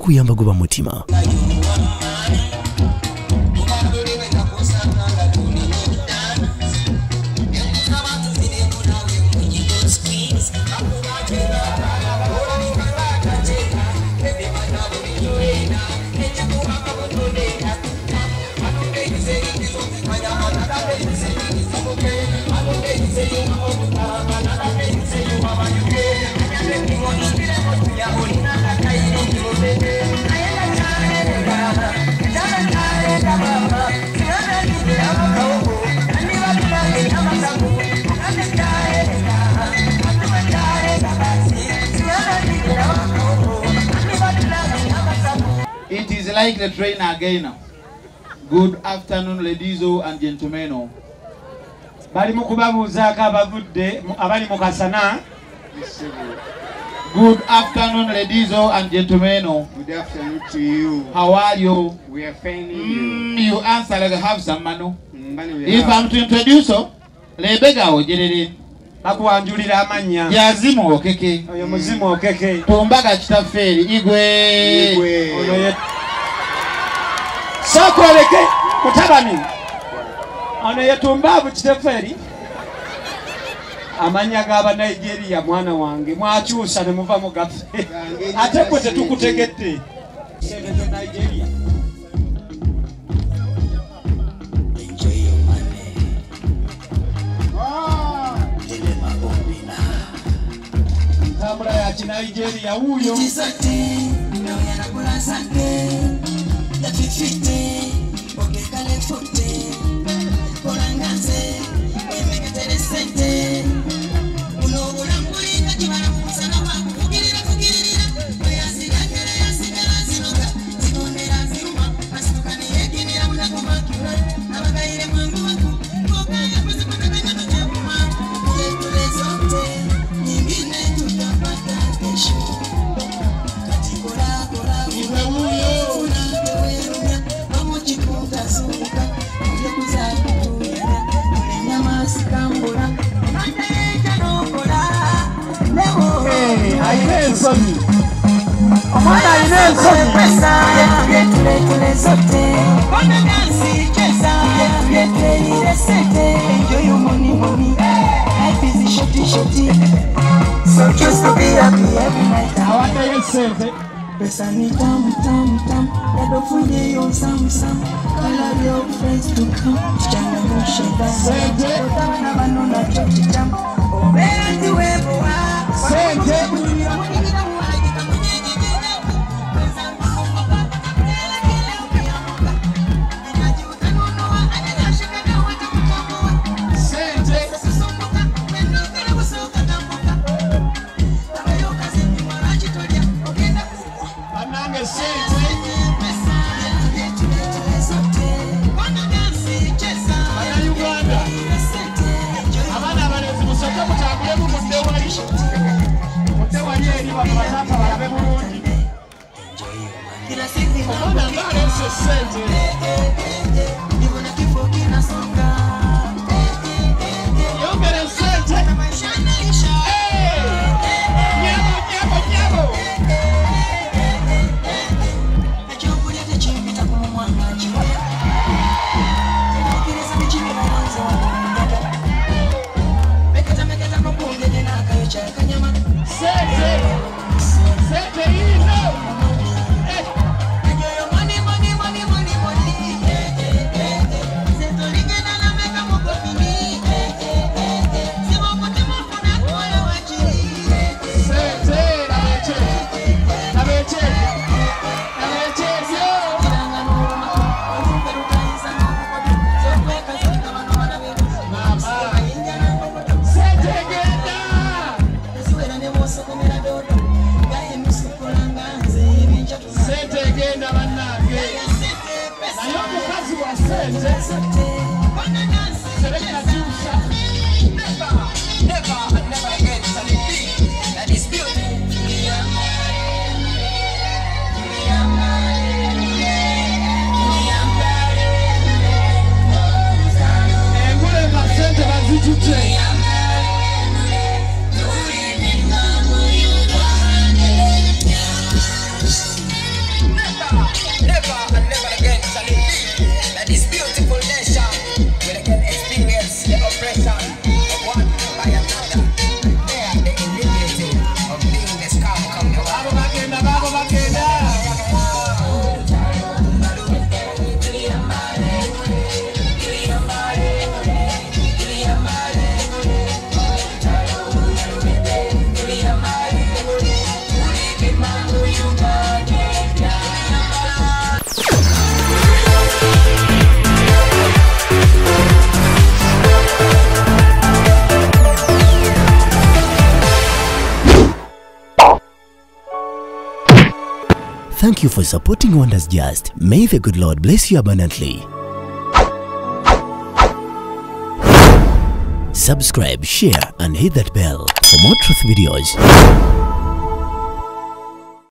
kuyamba goba mutima. It is like the train again. Good afternoon, ladies and gentlemen. Bali mukubabuuzaako abavudde abali mu kasana. Good afternoon, ladies and gentlemen. Good afternoon to you. How are you? We are finding you. You answer like I have some money. If I'm to introduce you, lebega ojerere. Bakuwanjulira amanya. Yazimu okeke. Oyo muzimu okeke. Tumbaga kitaferi igwe. Ono ye. Sokoleke mutabani. Ono ye tumbavu kitaferi. Amanya gaba Nigeria mwana wange mwakyusa ne muva mu gafe. Ate kwe tetukutegedde. Sente Nigeria. Tambula ya Nigeria huyo. So just to be happy every night. Besani tam tam tam, edo funye yo sam sam. Allow your friends to come. Changa mo sheda. Ota na banona chochi jam. Obera ndiwebo wa. Thank you for supporting Wonders Just. May the good Lord bless you abundantly. Subscribe, share, and hit that bell for more truth videos.